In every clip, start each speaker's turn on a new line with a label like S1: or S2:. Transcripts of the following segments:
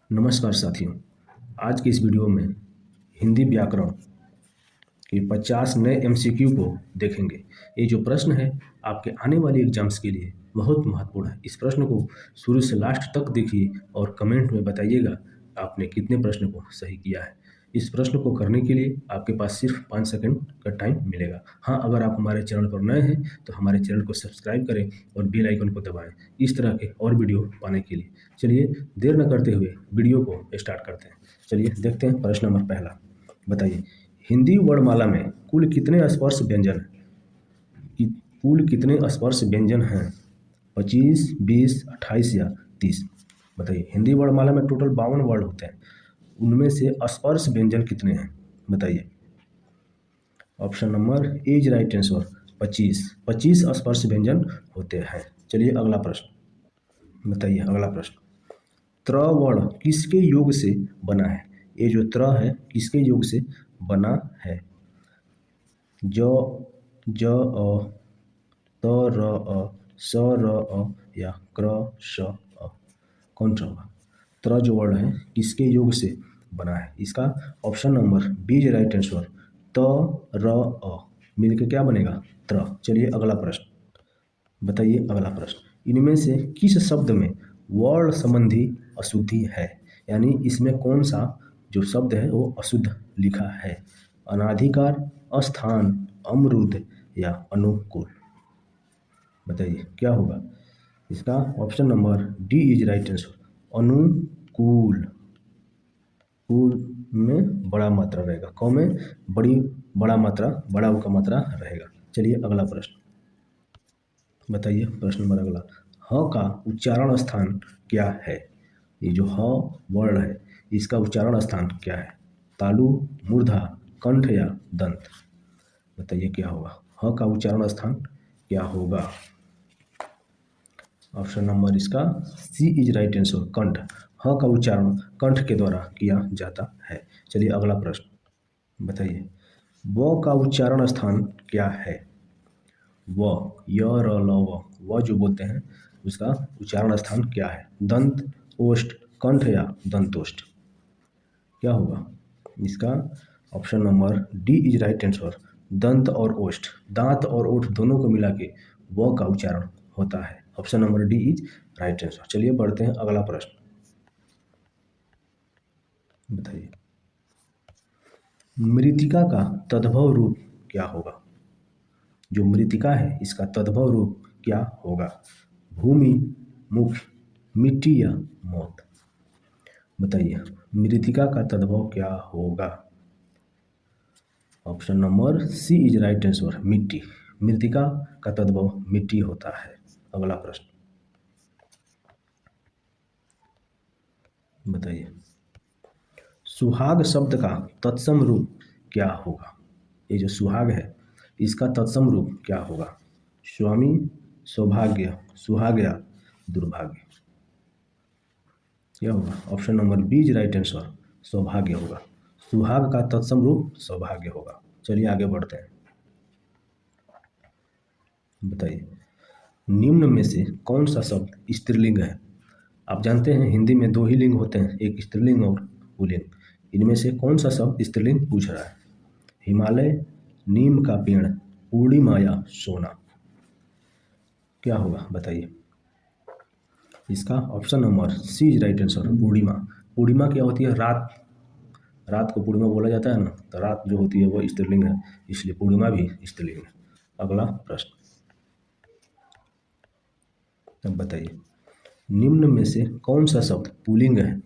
S1: नमस्कार साथियों। आज की इस वीडियो में हिंदी व्याकरण के 50 नए एमसीक्यू को देखेंगे। ये जो प्रश्न है आपके आने वाली एग्जाम्स के लिए बहुत महत्वपूर्ण है। इस प्रश्न को शुरू से लास्ट तक देखिए और कमेंट में बताइएगा आपने कितने प्रश्न को सही किया है। इस प्रश्न को करने के लिए आपके पास सिर्फ 5 सेकंड का टाइम मिलेगा। हाँ, अगर आप हमारे चैनल पर नए हैं तो हमारे चैनल को सब्सक्राइब करें और बेल आइकन को दबाएं इस तरह के और वीडियो पाने के लिए। चलिए देर न करते हुए वीडियो को स्टार्ट करते हैं। चलिए देखते हैं प्रश्न नंबर पहला। बताइए, हिंदी वर्णमाला में कुल कितने स्पर्श व्यंजन हैं? कुल कितने स्पर्श व्यंजन हैं? 25, 20, 28 या 30? बताइए, हिंदी वर्णमाला में टोटल 52 वर्ड होते हैं, उनमें से स्पर्श व्यंजन कितने हैं? बताइए। Option number A is right answer, 25 स्पर्श व्यंजन होते हैं। चलिए अगला प्रश्न बताइए। अगला प्रश्न, त्र वर्ण किसके योग से बना है? ये जो त्र है किसके योग से बना है? ज, ज अ, त र अ, स र अ या क्र श अ? कौन सा होगा? त्र जो वर्ड है किसके योग से बना है? इसका option number B is right answer, त र अ मिलकर क्या बनेगा? त्र। चलिए अगला प्रश्न बताइए। अगला प्रश्न, इनमें से किस शब्द में वर्ण संबंधी अशुद्धि है? यानी इसमें कौन सा जो शब्द है वो अशुद्ध लिखा है? अनाधिकार, अस्थान, अमरुद या अनुकूल? बताइए क्या होगा? इसका option number D is right answer, अनुकूल। कूल में बड़ा मात्रा रहेगा, क में बड़ा मात्रा, बड़ा का मात्रा रहेगा। चलिए अगला प्रश्न बताइए। प्रश्न नंबर अगला, ह का उच्चारण स्थान क्या है? ये जो ह वर्ण है इसका उच्चारण स्थान क्या है? तालु, मूर्धा, कंठ या दंत? बताइए क्या होगा? ह का उच्चारण स्थान क्या होगा? ऑप्शन नंबर इसका सी इज राइट आंसर, कंठ। ह का उच्चारण कंठ के द्वारा किया जाता है। चलिए अगला प्रश्न बताइए, व का उच्चारण स्थान क्या है? व, य र ल व जो बोलते हैं उसका उच्चारण स्थान क्या है? दंत, ओष्ठ, कंठ या दंतोष्ठ? क्या होगा? इसका option number D is right answer, दंत और ओष्ठ। दांत और ओठ दोनों को मिला के व का उच्चारण होता है। Option number D is right answer. चलिए बढ़ते हैं अगला प्रश्न बताइए, मृतिका का तद्भव रूप क्या होगा? जो मृतिका है इसका तद्भव रूप क्या होगा? भूमि, मुख, मिट्टी या मौत? बताइए मृतिका का तद्भव क्या होगा? Option number C is right answer, मिट्टी। मृतिका का तद्भव मिट्टी होता है। अगला प्रश्न बताइए, सुहाग शब्द का तत्सम रूप क्या होगा? ये जो सुहाग है इसका तत्सम रूप क्या होगा? स्वामी, सौभाग्य, सुहाग या दुर्भाग्य? क्या होगा? Option number B is right answer, सौभाग्य होगा। सुहाग का तत्सम रूप सौभाग्य होगा। चलिए आगे बढ़ते हैं बताइए, निम्न में से कौन सा शब्द स्त्रीलिंग है? आप जानते हैं हिंदी में दो ही लिंग होते हैं, एक स्त्रीलिंग और पुल्लिंग। इनमें से कौन सा शब्द स्त्रीलिंग पूछ रहा है? हिमालय, नीम का पेड़, पूर्णिमा या सोना? क्या होगा बताइए? इसका option number C is right answer, पूर्णिमा। पूर्णिमा क्या होती है? रात। रात को पूर्णिमा बोला जाता है ना, तो रात जो होती है वो स्त्रीलिंग है, इसलिए पूर्णिमा भी स्त्रीलिंग है। अगला प्रश्न अब बताइए, निम्न में से कौन सा शब्द पुल्लिंग है?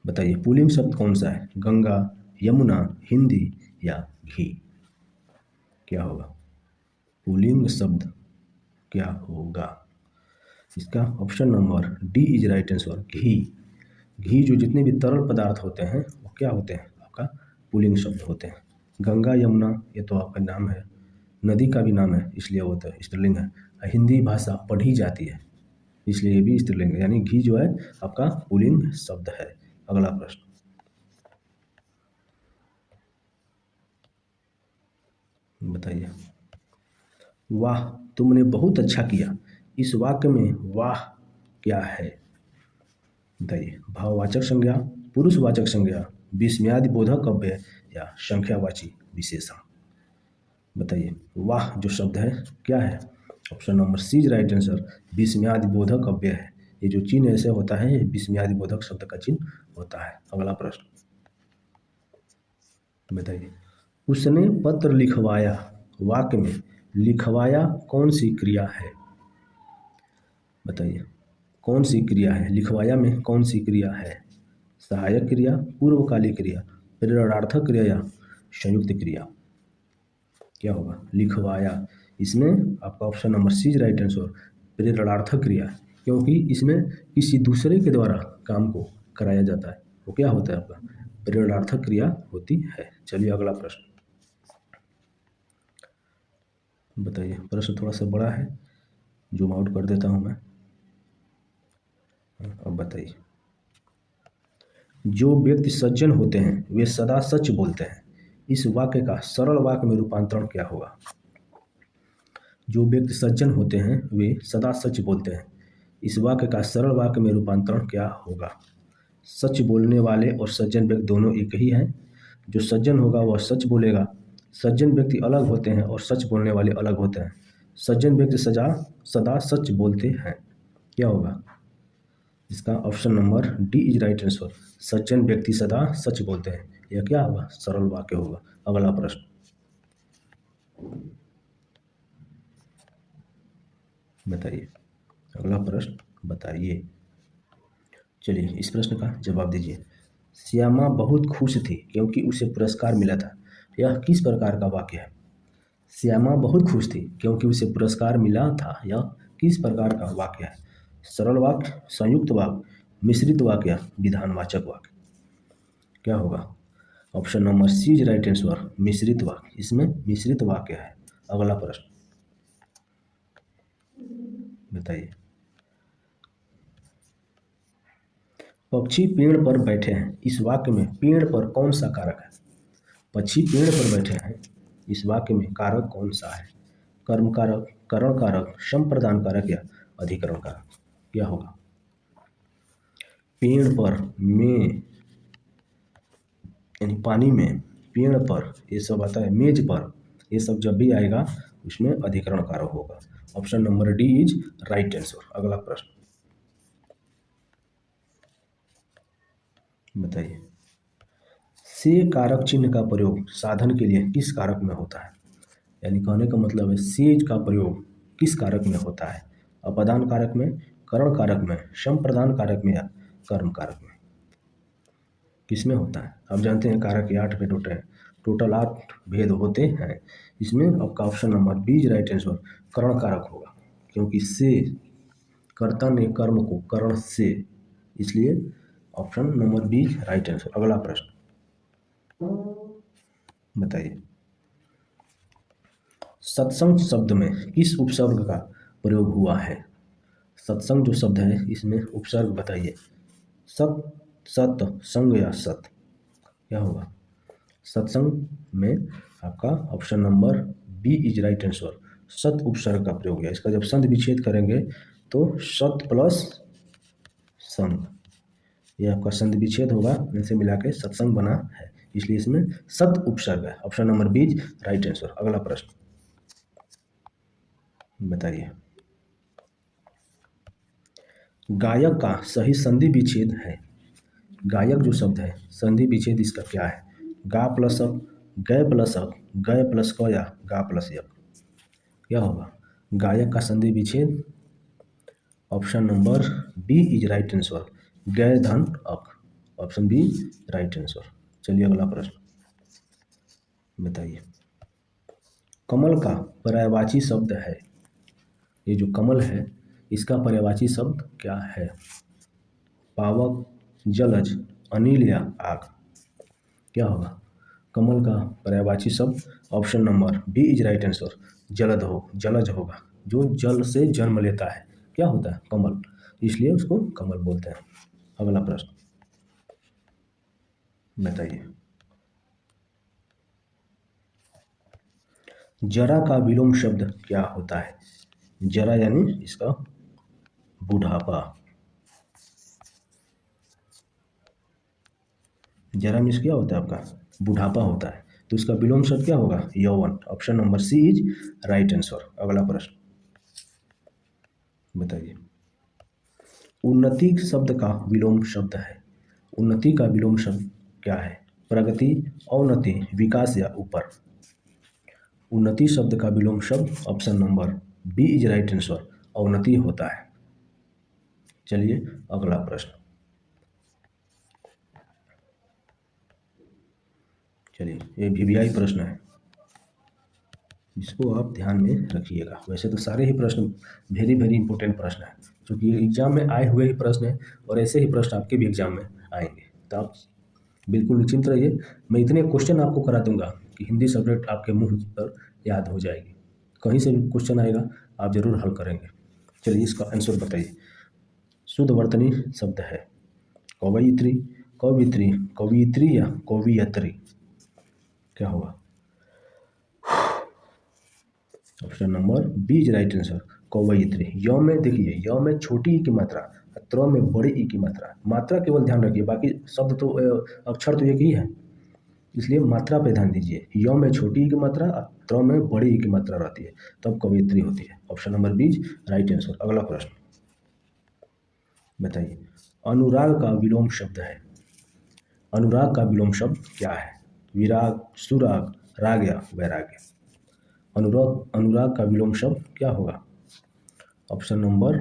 S1: बताइए पुल्लिंग शब्द कौन सा है? गंगा, यमुना, हिंदी या घी? क्या होगा? पुल्लिंग शब्द क्या होगा? इसका option number D is right answer, घी। घी जो जितने भी तरल पदार्थ होते हैं वो क्या होते हैं? आपका पुल्लिंग शब्द होते हैं। गंगा, यमुना ये तो आपका नाम है, नदी का भी नाम है इसलिए वो तो स्त्रीलिंग है। हिंदी भाषा पढ़ी जाती है इसलिए ये भी स्त्रीलिंग है, यानी घी जो है आपका पुल्लिंग शब्द है। अगला प्रश्न बताइए, वाह तुमने बहुत अच्छा किया, इस वाक्य में वाह क्या है? बताइए, भाववाचक संज्ञा, पुरुषवाचक संज्ञा, विस्मयादि बोधक अव्यय या संख्यावाची विशेषण। बताइए, वाह जो शब्द है क्या है? Option number C is right answer, विस्मयादि बोधक अव्यय है। ये जो चिन्ह ऐसे होता है, ये विस्मयादि बोधक शब्द का चिन्ह होता है। अगला प्रश्न बताइए, उसने पत्र लिखवाया, वाक्य में लिखवाया कौन सी क्रिया है? बताइए, कौन सी क्रिया है? लिखवाया में कौन सी क्रिया है? सहायक क्रिया, पूर्वकालिक क्रिया, प्रेरणार्थक क्रिया या संयुक्त क्रिया? क्या होगा? लिखवाया। इसमें आपका option number C is right answer, प्रेरणार्थक क्रिया, क्योंकि इसमें किसी दूसरे के द्वारा काम को कराया जाता है। वो क्या होता है? आपका प्रेरणार्थक क्रिया होती है। चलिए अगला प्रश्न बताइए। प्रश्न थोड़ा सा बड़ा है, जूम आउट कर देता हूं मैं। अब बताइए, जो व्यक्ति सज्जन होते हैं वे सदा सच बोलते हैं, इस वाक्य का सरल वाक्य में रूपांतरण क्या होगा? जो व्यक्ति सज्जन होते हैं वे सदा सच बोलते हैं, इस वाक्य का सरल वाक्य में रूपांतरण क्या होगा? सच बोलने वाले और सज्जन व्यक्ति दोनों एक ही हैं। जो सज्जन होगा वह सच बोलेगा। सज्जन व्यक्ति अलग होते हैं और सच बोलने वाले अलग होते हैं। सज्जन व्यक्ति सदा सच बोलते हैं। क्या होगा? इसका option number D is right answer, सज्जन व्यक्ति सदा सच बोलते हैं। यह क्या होगा? सरल वाक्य होगा। अगला प्रश्न बताइए। अगला प्रश्न बताइए। चलिए इस प्रश्न का जवाब दीजिए। श्यामा बहुत खुश थी क्योंकि उसे पुरस्कार मिला था, यह किस प्रकार का वाक्य है? श्यामा बहुत खुश थी क्योंकि उसे पुरस्कार मिला था, यह किस प्रकार का वाक्य है? सरल वाक्य, संयुक्त वाक्य, मिश्रित वाक्य या विधानवाचक वाक्य? क्या होगा? Option number C is right answer, मिश्रित वाक्य। इसमें मिश्रित वाक्य है। अगला प्रश्न बताइए। पक्षी पेड़ पर बैठे हैं, इस वाक्य में पेड़ पर कौन सा कारक है? पक्षी पेड़ पर बैठे हैं, इस वाक्य में कारक कौन सा है? कर्म कारक, करण कारक, संप्रदान कारक या अधिकरण कारक? क्या होगा? पेड़ पर में यानी पानी में, पेड़ पर ये सब आता है, मेज पर ये सब जब भी आएगा उसमें अधिकरण कारक होगा। Option number D is right answer. अगला प्रश्न बताइए। से कारक चिन्ह का प्रयोग साधन के लिए किस कारक में होता है? यानी कहने का मतलब है से का प्रयोग किस कारक में होता है? अपदान कारक में, करण कारक में, संप्रदान कारक में या कर्म कारक में? किसमें होता है? आप जानते हैं कारक के 8 भेद होते हैं, टोटल 8 भेद होते हैं। इसमें आपका option number B is right answer, करण कारक होगा, क्योंकि से कर्ता ने कर्म को करण से, इसलिए option number B right answer. अगला प्रश्न बताइए। सत्संग शब्द में किस उपसर्ग का प्रयोग हुआ है? सत्संग जो शब्द है इसमें उपसर्ग बताइए। सत, सत, संग या सत? क्या होगा? सत्संग में आपका option number B is right answer, सत उपसर्ग का प्रयोग है। इसका जब संधि विच्छेद करेंगे तो सत प्लस संग, ये आपका संधि विच्छेद होगा, इनसे मिला के सत्संग बना है, इसलिए इसमें सत उपसर्ग है। Option number B is right answer. अगला प्रश्न बताइए। गायक का सही संधि विच्छेद है। गायक जो शब्द है संधि विच्छेद इसका क्या है? गा प्लस अप, गय प्लस अप, गय प्लस क या गा प्लस यक? क्या होगा? गायक का संधि विच्छेद option number B is right answer, गय धन अक। Option B right answer. चलिए अगला प्रश्न बताइए। कमल का पर्यायवाची शब्द है, ये जो कमल है इसका पर्यायवाची शब्द क्या है? पावक, जलज, अनिल या आग? क्या होगा? कमल का पर्यायवाची शब्द option number B is right answer, जलज होगा, जो जल से जन्म लेता है। क्या होता है? कमल, इसलिए उसको कमल बोलते हैं। अगला प्रश्न बताइए। जरा का विलोम शब्द क्या होता है? जरा यानी इसका बुढ़ापा। जरा मीन्स क्या होता है आपका? बुढ़ापा होता है। तो इसका विलोम शब्द क्या होगा? यौवन। Option number C is right answer. अगला प्रश्न बताइए। उन्नति शब्द का विलोम शब्द है। उन्नति का विलोम शब्द क्या है? प्रगति, अवनति, विकास या ऊपर। उन्नति शब्द का विलोम शब्द option number B is right answer, अवनति होता है। चलिए अगला प्रश्न। चलिए ये वीवीआई प्रश्न है, इसको आप ध्यान में रखिएगा। वैसे तो सारे ही प्रश्न वेरी वेरी इंपॉर्टेंट प्रश्न है, क्योंकि एग्जाम में आए हुए ही प्रश्न है और ऐसे ही प्रश्न आपके भी एग्जाम में आएंगे। तो आप बिल्कुल निश्चिंत रहिए, मैं इतने क्वेश्चन आपको करा दूंगा कि हिंदी सब्जेक्ट आपके मुंह पर याद हो जाएगी। कहीं से भी क्वेश्चन आएगा आप जरूर हल करेंगे। चलिए इसका आंसर बताइए। शुद्धवर्तनी शब्द है कवयित्री, कवित्री, कवियत्री या कवियत्री। क्या होगा? Option number B is right answer, कवयित्री। य में देखिए, य में छोटी ई की मात्रा, त्र में बड़ी ई की मात्रा। मात्रा केवल ध्यान रखिए, बाकी शब्द तो अक्षर तो एक ही है, इसलिए मात्रा पे ध्यान दीजिए। य में छोटी ई की मात्रा, त्र में बड़ी ई की मात्रा रहती है, तब कवयित्री होती है। Option number B is right answer. अगला प्रश्न बताइए। अनुराग का विलोम शब्द है। अनुराग का विलोम शब्द क्या है? विराग, सुराग, राग या वैराग्य। अनुराग का विलोम शब्द क्या होगा? Option number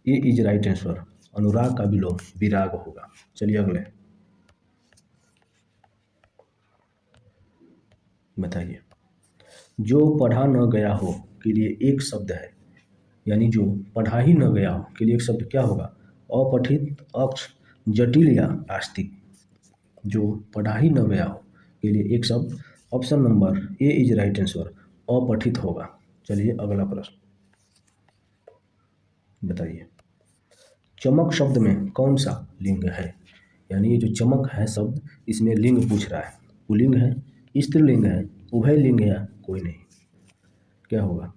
S1: A is right answer, अनुराग का विलोम विराग होगा। चलिए अगले बताइए। जो पढ़ा न गया हो के लिए एक शब्द है, यानी जो पढ़ा ही न गया हो के लिए एक शब्द क्या होगा? अपठित, अक्ष, जटिल या आस्तिक। जो पढ़ा ही न गया हो के लिए एक शब्द option number A is right answer, अपठित होगा। चलिए अगला प्रश्न बताइए। चमक शब्द में कौन सा लिंग है? यानी ये जो चमक है शब्द, इसमें लिंग पूछ रहा है। पुल्लिंग है, स्त्रीलिंग है, उभय लिंग है या कोई नहीं। क्या होगा?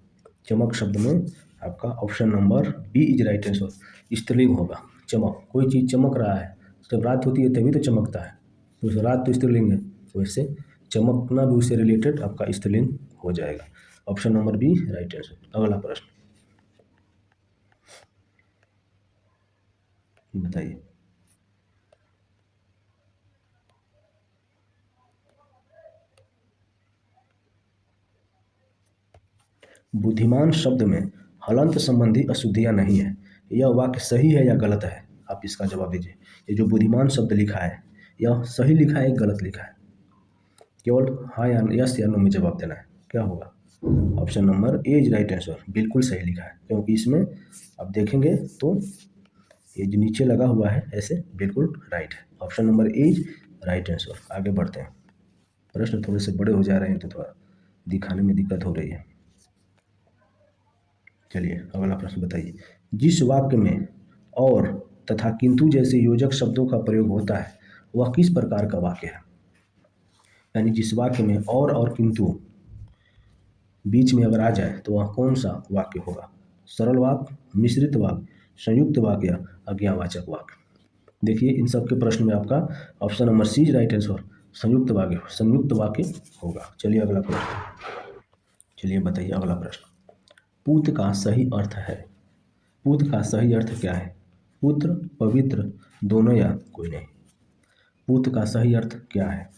S1: चमक शब्द में आपका option number B is right answer, स्त्रीलिंग होगा। चमक, कोई चीज़ चमक रहा है, जब रात होती है तभी तो चमकता है, तो रात तो स्त्रीलिंग है, वैसे चमकना भी उससे रिलेटेड आपका स्त्रीलिंग हो जाएगा। Option number B right answer. अगला प्रश्न बताइए। बुद्धिमान शब्द में हलंत संबंधी अशुद्धियां नहीं है, यह वाक्य सही है या गलत है? आप इसका जवाब दीजिए। ये जो बुद्धिमान शब्द लिखा है, यह सही लिखा है, गलत लिखा है? केवल हाँ या यस या नो में जवाब देना है। क्या होगा? Option number A is right answer, बिल्कुल सही लिखा है, क्योंकि इसमें आप देखेंगे तो ये जो नीचे लगा हुआ है ऐसे बिल्कुल राइट है। Option number A is right answer. आगे बढ़ते हैं, प्रश्न थोड़े से बड़े हो जा रहे हैं तो थोड़ा दिखाने में दिक्कत हो रही है। चलिए अगला प्रश्न बताइए। जिस वाक्य में और तथा किंतु जैसे योजक शब्दों का प्रयोग होता है वह किस प्रकार का वाक्य है? यानी जिस वाक्य में और किंतु बीच में अगर आ जाए तो वह कौन सा वाक्य होगा? सरल वाक्य, मिश्रित वाक्य, संयुक्त वाक्य या आज्ञावाचक वाक्य। देखिए इन सब के प्रश्न में आपका option number C is right answer, संयुक्त वाक्य, संयुक्त वाक्य होगा। चलिए अगला प्रश्न, चलिए बताइए अगला प्रश्न। पूत का सही अर्थ है। पूत का सही अर्थ क्या है? पुत्र, पवित्र, दोनों या कोई नहीं। पूत का सही अर्थ क्या है?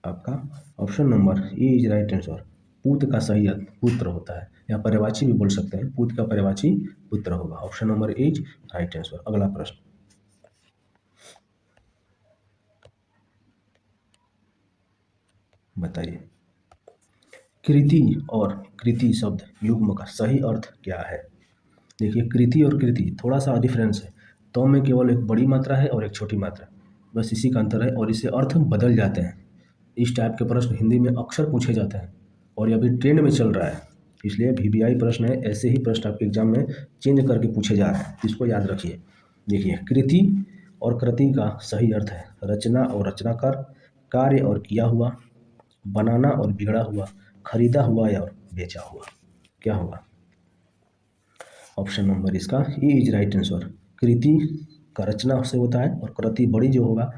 S1: आपका option number A is right answer, पूत का सही अर्थ पुत्र होता है, या पर्यायवाची भी बोल सकते हैं। पूत का पर्यायवाची पुत्र होगा। Option number A is right answer. अगला प्रश्न बताइए। कृति और कृति शब्द युग्म का सही अर्थ क्या है? देखिए कृति और कृति थोड़ा सा डिफरेंस है, तो में केवल एक बड़ी मात्रा है और एक छोटी मात्रा, बस इसी का अंतर है, और इससे अर्थ बदल जाते हैं। इस टाइप के प्रश्न हिंदी में अक्सर पूछे जाते हैं और ये अभी ट्रेंड में चल रहा है, इसलिए वीवीआई प्रश्न है। ऐसे ही प्रश्न आपके एग्जाम में चेंज करके पूछे जा रहे हैं, इसको याद रखिए। देखिए कृति और कृति का सही अर्थ है रचना और रचनाकार, कार्य और किया हुआ, बनाना और बिगड़ा हुआ, खरीदा हुआ या बेचा हुआ। क्या होगा? ऑप्शन नंबर इसका ए इज राइट आंसर। कृति का रचना से होता है और कृति बड़ी जो होगा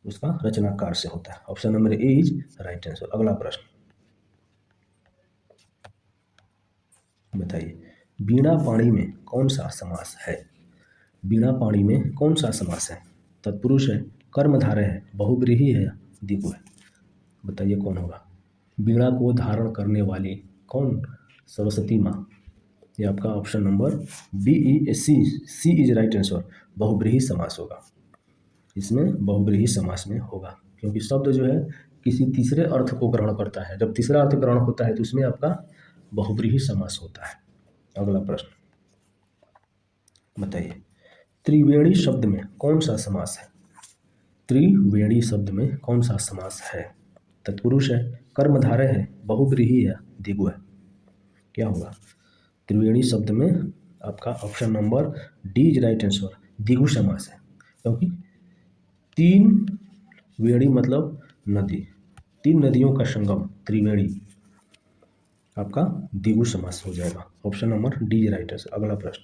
S1: उसका रचनाकार से होता है। Option number A is right answer. अगला प्रश्न बताइए, वीणा पाणी में कौन सा समास है? वीणा पाणी में कौन सा समास है? तत्पुरुष है, कर्मधारय है, बहुव्रीहि है या द्विगु है? बताइए कौन होगा? वीणा को धारण करने वाली कौन? सरस्वती माँ। ये आपका option number C is right answer. बहुव्रीहि समास होगा, इसमें बहुव्रीहि समास में होगा, क्योंकि शब्द जो है किसी तीसरे अर्थ को ग्रहण करता है। जब तीसरा अर्थ ग्रहण होता है तो उसमें आपका बहुव्रीहि समास होता है। अगला प्रश्न बताइए, त्रिवेणी शब्द में कौन सा समास है? त्रिवेणी शब्द में कौन सा समास है? तत्पुरुष है, कर्मधारय है, बहुव्रीहि है, द्विगु है? क्या होगा? त्रिवेणी शब्द में आपका option number D is right answer. द्विगु समास है, क्योंकि तीन वेणी मतलब नदी, तीन नदियों का संगम त्रिवेणी, आपका द्विगु समास हो जाएगा। Option number D is right answer. अगला प्रश्न,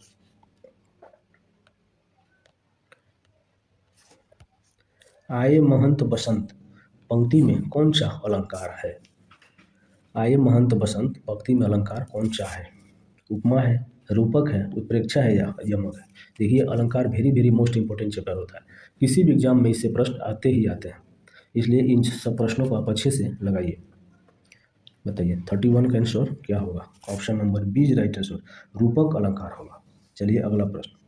S1: आये महंत बसंत पंक्ति में कौन सा अलंकार है? आये महंत बसंत पंक्ति में अलंकार कौन सा है? उपमा है, रूपक है, उत्प्रेक्षा है या यमक है? देखिए, अलंकार very very most important chapter होता है, किसी भी एग्जाम में इससे प्रश्न आते ही आते हैं, इसलिए इन सब प्रश्नों को आप अच्छे से लगाइए। बताइए 31 का आंसर क्या होगा? Option number B is right answer, रूपक अलंकार होगा। चलिए अगला प्रश्न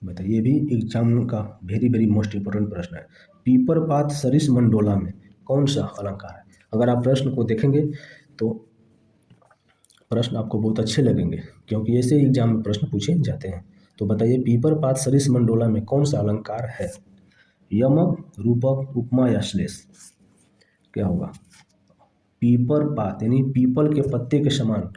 S1: बताइए, ये भी एग्जाम का वेरी वेरी मोस्ट इंपॉर्टेंट प्रश्न है। पीपर पात सरिस मंडोला में कौन सा अलंकार है? अगर आप प्रश्न को देखेंगे तो प्रश्न आपको बहुत अच्छे लगेंगे, क्योंकि ऐसे एग्जाम में प्रश्न पूछे जाते हैं। तो बताइए, पीपर पात सरिस मंडोला में कौन सा अलंकार है? यमक, रूपक, उपमा या श्लेष? क्या होगा? पीपर पात यानी पीपल के पत्ते के समान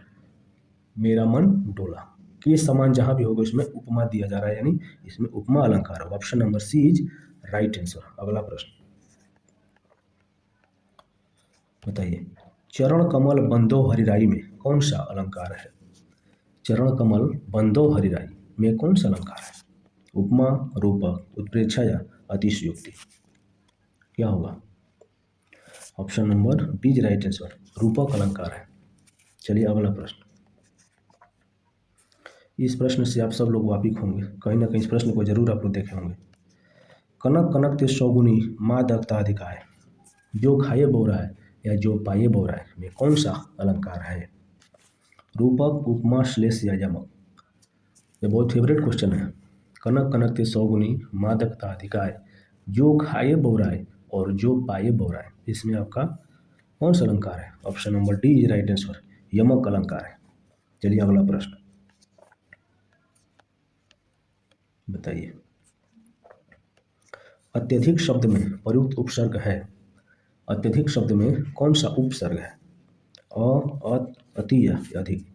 S1: मेरा मन डोला, के समान जहां भी होगा उसमें उपमा दिया जा रहा है, यानी इसमें उपमा अलंकार होगा। Option number C is right answer. अगला प्रश्न बताइए, चरण कमल बंदो हरिराई में कौन सा अलंकार है? चरण कमल बंदो हरिराई में कौन सा अलंकार है? उपमा, रूपक, उत्प्रेक्षा या अतिशयोक्ति? क्या होगा? Option number B is right answer, रूपक अलंकार है। चलिए अगला प्रश्न, इस प्रश्न से आप सब लोग वाकिफ होंगे, कहीं ना कहीं इस प्रश्न को जरूर आप लोग देखे होंगे। कनक कनक ते सौगुनी माँ दत्ता अधिकाय, जो खाए बोराय या जो पाए बोराय में कौन सा अलंकार है? रूपक, उपमा, श्लेष या यमक? ये बहुत फेवरेट क्वेश्चन है। कनक कनक ते सौगुनी माँ दत्ता अधिकाय, जो खाए बोराय और जो पाए बोराय, इसमें आपका कौन सा अलंकार है? Option number D is right answer, यमक अलंकार है। चलिए अगला प्रश्न बताइए, अत्यधिक शब्द में प्रयुक्त उपसर्ग है? अत्यधिक शब्द में कौन सा उपसर्ग है? अत, अति या अधिक?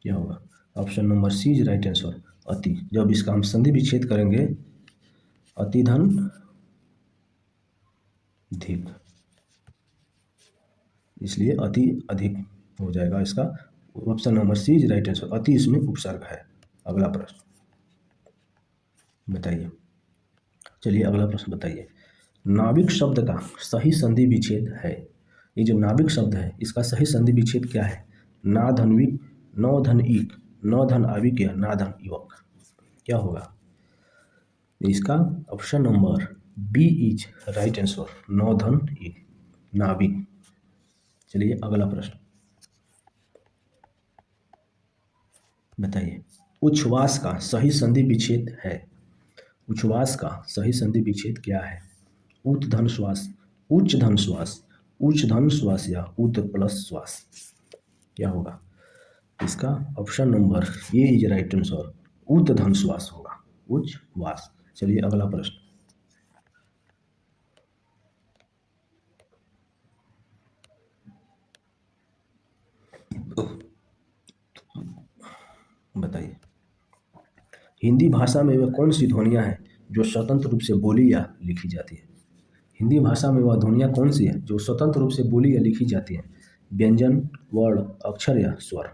S1: क्या होगा? Option number C is right answer, अति। जब इसका हम संधि विच्छेद करेंगे, अति धन अधिक, इसलिए अति अधिक हो जाएगा इसका। Option number C is right answer, अति इसमें उपसर्ग है। अगला प्रश्न बताइए, चलिए अगला प्रश्न बताइए, नाविक शब्द का सही संधि विच्छेद है? ये जो नाविक शब्द है इसका सही संधि विच्छेद क्या है? ना धनविक, नौ धन ईक, नौ धन आविक या ना धन युवक? क्या होगा? इसका option number B is right answer, नौ धन ईक, नाविक। चलिए अगला प्रश्न बताइए, उच्छ्वास का सही संधि विच्छेद है? उच्छ्वास का सही संधि विच्छेद क्या है? उत धन श्वास, उच्च धन श्वास, उच्च धन श्वास या उत प्लस श्वास? क्या होगा? इसका option number A is right answer, उत धन श्वास होगा, उच्छ्वास। चलिए अगला प्रश्न बताइए, हिंदी भाषा में वे कौन सी ध्वनियाँ हैं जो स्वतंत्र रूप से बोली या लिखी जाती है? हिंदी भाषा में वह ध्वनियाँ कौन सी हैं जो स्वतंत्र रूप से बोली या लिखी जाती हैं? व्यंजन, वर्ण, अक्षर या स्वर?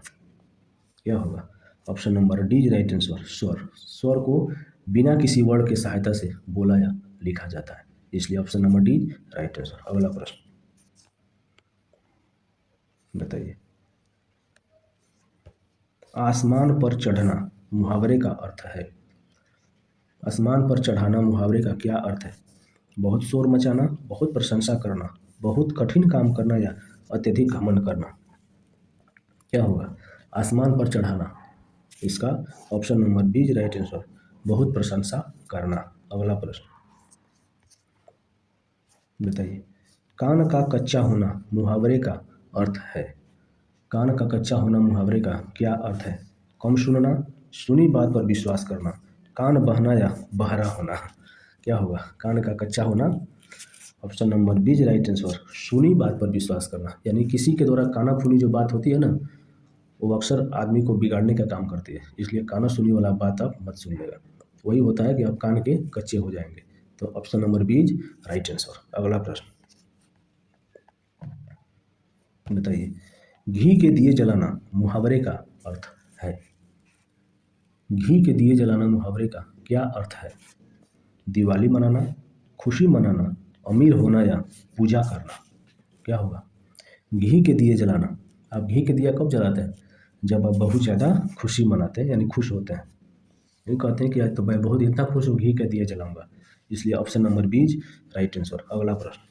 S1: क्या होगा? Option number D is right answer, स्वर। स्वर को बिना किसी वर्ड के सहायता से बोला या लिखा जाता है। इसलिए option number D right answer. अगला प्रश्न बताइए। आसमान पर चढ़ना मुहावरे का अर्थ है। आसमान पर चढ़ाना मुहावरे का क्या अर्थ है? बहुत शोर मचाना, बहुत प्रशंसा करना, बहुत कठिन काम करना या अत्यधिक घमंड करना। क्या होगा? आसमान पर चढ़ाना। इसका option number B right answer, बहुत प्रशंसा करना। अगला प्रश्न बताइए। कान का कच्चा होना मुहावरे का अर्थ है। कान का कच्चा होना मुहावरे का क्या अर्थ है? कम सुनना, सुनी बात पर विश्वास करना, कान बहना या बहरा होना। क्या होगा? कान का कच्चा होना। Option number B right answer, सुनी बात पर विश्वास करना। यानी किसी के द्वारा कानाफूनी जो बात होती है ना, वो अक्सर आदमी को बिगाड़ने का काम करती है। इसलिए काना सुनी वाला बात आप मत सुनिएगा। वही होता है कि आप कान के कच्चे हो जाएंगे। तो option number B right answer. अगला प्रश्न बताइए। घी के दिए जलाना मुहावरे का अर्थ है। घी के दिए जलाना मुहावरे का क्या अर्थ है? दिवाली मनाना, खुशी मनाना, अमीर होना या पूजा करना। क्या होगा? घी के दिए जलाना। आप घी के दिया कब जलाते हैं? जब आप बहुत ज़्यादा खुशी मनाते हैं, यानी खुश होते हैं। ये कहते हैं कि आज तो मैं बहुत इतना खुश हूँ, घी का दिया जलाऊंगा। इसलिए option number B right answer. अगला प्रश्न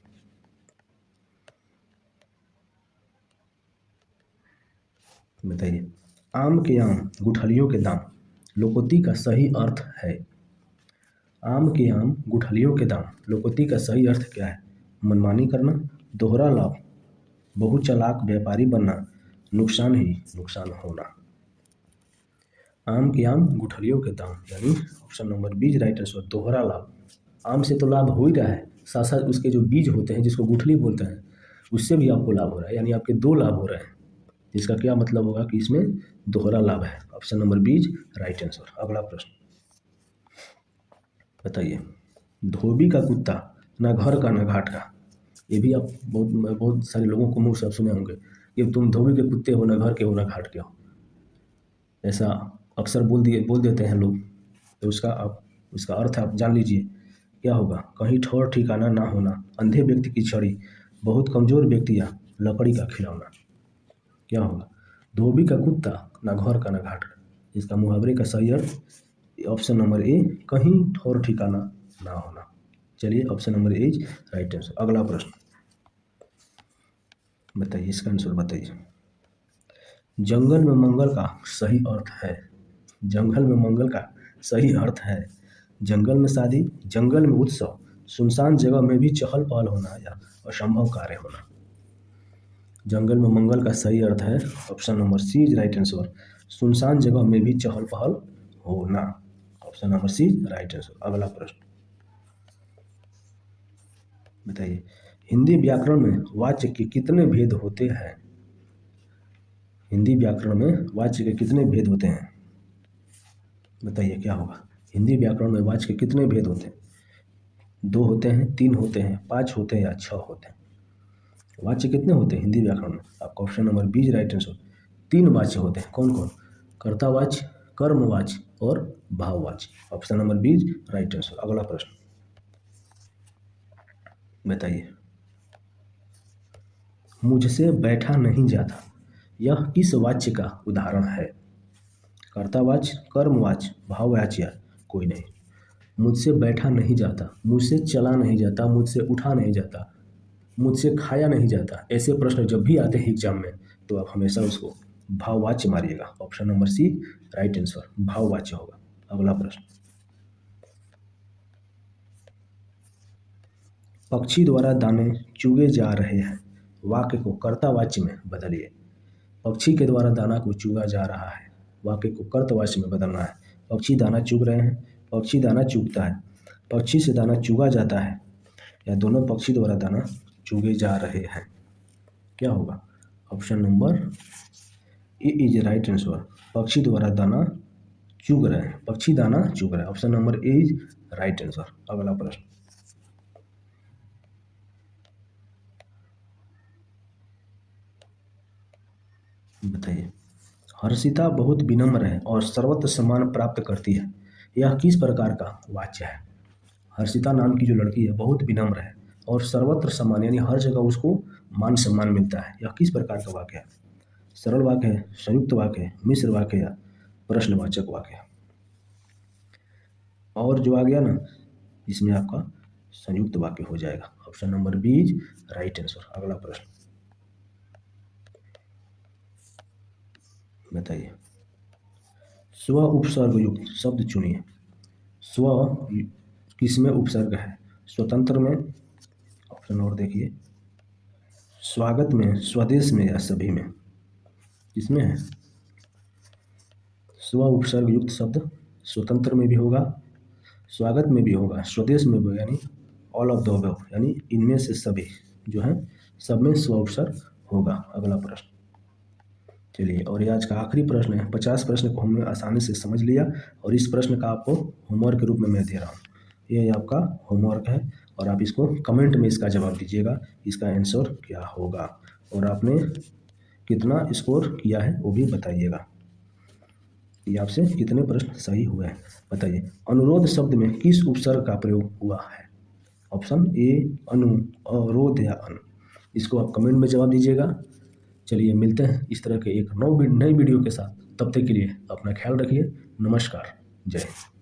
S1: बताइए। आम के आम गुठलियों के दाम लोकोक्ति का सही अर्थ है। आम के आम गुठलियों के दाम लोकोक्ति का सही अर्थ क्या है? मनमानी करना, दोहरा लाभ, बहुत चालाक व्यापारी बनना, नुकसान ही नुकसान होना। आम के आम गुठलियों के दाम, यानी option number B right answer, दोहरा लाभ। आम से तो लाभ हो ही रहा है, साथ साथ उसके जो बीज होते हैं जिसको गुठली बोलते हैं, उससे भी आपको लाभ हो रहा है। यानी आपके दो लाभ हो रहे हैं। इसका क्या मतलब होगा कि इसमें दोहरा लाभ है। Option number B right answer. अगला प्रश्न बताइए। धोबी का कुत्ता ना घर का ना घाट का। ये भी आप बहुत सारे लोगों को मुंह से आप सुने होंगे कि तुम धोबी के कुत्ते हो, ना घर के हो ना घाट के हो। ऐसा अक्सर बोल देते हैं लोग। तो उसका अर्थ आप जान लीजिए। क्या होगा? कहीं ठौर ठिकाना ना होना, अंधे व्यक्ति की छड़ी, बहुत कमजोर व्यक्ति या लकड़ी का खिलौना। क्या होगा? धोबी का कुत्ता ना घर का ना घाट का। इसका मुहावरे का सही अर्थ ऑप्शन नंबर ए, कहीं ठौर ठिकाना ना होना। चलिए ऑप्शन नंबर ए राइट आंसर। अगला प्रश्न बताइए, इसका आंसर बताइए। जंगल में मंगल का सही अर्थ है। जंगल में मंगल का सही अर्थ है। जंगल में शादी, जंगल में उत्सव, सुनसान जगह में भी चहल पहल होना या असंभव कार्य होना। जंगल में मंगल का सही अर्थ है option number C right answer, सुनसान जगह में भी चहल पहल होना। Option number C right answer. अगला प्रश्न बताइए। हिंदी व्याकरण में वाच्य के कितने भेद होते हैं? हिंदी व्याकरण में वाच्य के कितने भेद होते हैं? बताइए क्या होगा? हिंदी व्याकरण में वाच्य के कितने भेद होते हैं? 2 होते हैं, 3 होते हैं, 5 होते हैं या 6 होते हैं? वाच्य कितने होते हैं हिंदी व्याकरण में? आपका option number B right answer. 3 वाच्य होते हैं। कौन कौन? कर्तावाच्य, कर्मवाच्य और भाववाच्य। Option number B right answer. अगला प्रश्न बताइए। मुझसे बैठा नहीं जाता, यह किस वाच्य का उदाहरण है? कर्तावाच्य, कर्मवाच्य, भाववाच्य या कोई नहीं। मुझसे बैठा नहीं जाता, मुझसे चला नहीं जाता, मुझसे उठा नहीं जाता, मुझसे खाया नहीं जाता। ऐसे प्रश्न जब भी आते हैं एग्जाम में, तो आप हमेशा उसको भाववाच्य मारिएगा। Option number C right answer, भाववाच्य होगा। अगला प्रश्न। पक्षी द्वारा दाने चुगे जा रहे हैं, वाक्य को कर्तावाच्य में बदलिए। पक्षी के द्वारा दाना को चुगा जा रहा है, वाक्य को कर्तवाच्य में बदलना है। पक्षी दाना चुग रहे हैं, पक्षी दाना चुगता है, पक्षी से दाना चुगा जाता है, या दोनों पक्षी द्वारा दाना चुगे जा रहे हैं। क्या होगा? Option number A is right answer, पक्षी द्वारा दाना चुग रहे हैं, पक्षी दाना चुग रहे हैं। Option number A is right answer. अगला प्रश्न बताइए। हर्षिता बहुत विनम्र है और सर्वत्र सम्मान प्राप्त करती है, यह किस प्रकार का वाच्य है? हर्षिता नाम की जो लड़की है बहुत विनम्र है और सर्वत्र सम्मान, यानी हर जगह उसको मान सम्मान मिलता है। यह किस प्रकार का वाक्य है? सरल वाक्य है, संयुक्त वाक्य है, मिश्र वाक्य या प्रश्नवाचक वाक्य है? और जो आ गया ना, इसमें आपका संयुक्त वाक्य हो जाएगा। Option number B is right answer. अगला प्रश्न बताइए। स्व उपसर्ग युक्त शब्द चुनिए। स्व किसमें उपसर्ग है? स्वतंत्र में, ऑप्शन और देखिए, स्वागत में, स्वदेश में या सभी में? किसमें है? स्व उपसर्ग युक्त शब्द स्वतंत्र में भी होगा, स्वागत में भी होगा, स्वदेश में भी, यानी ऑल ऑफ द अबव, यानी इनमें से सभी जो है सब में स्व उपसर्ग होगा। अगला प्रश्न चलिए, और ये आज का आखिरी प्रश्न है। 50 प्रश्न को हमने आसानी से समझ लिया और इस प्रश्न का आपको होमवर्क के रूप में मैं दे रहा हूँ। ये आपका होमवर्क है और आप इसको कमेंट में इसका जवाब दीजिएगा, इसका आंसर क्या होगा और आपने कितना स्कोर किया है वो भी बताइएगा कि आपसे कितने प्रश्न सही हुए हैं। बताइए, अनुरोध शब्द में किस उपसर्ग का प्रयोग हुआ है? ऑप्शन ए अनु, अवरोध या अन? इसको आप कमेंट में जवाब दीजिएगा। चलिए मिलते हैं इस तरह के एक नई वीडियो के साथ। तब तक के लिए अपना ख्याल रखिए। नमस्कार, जय हिंद।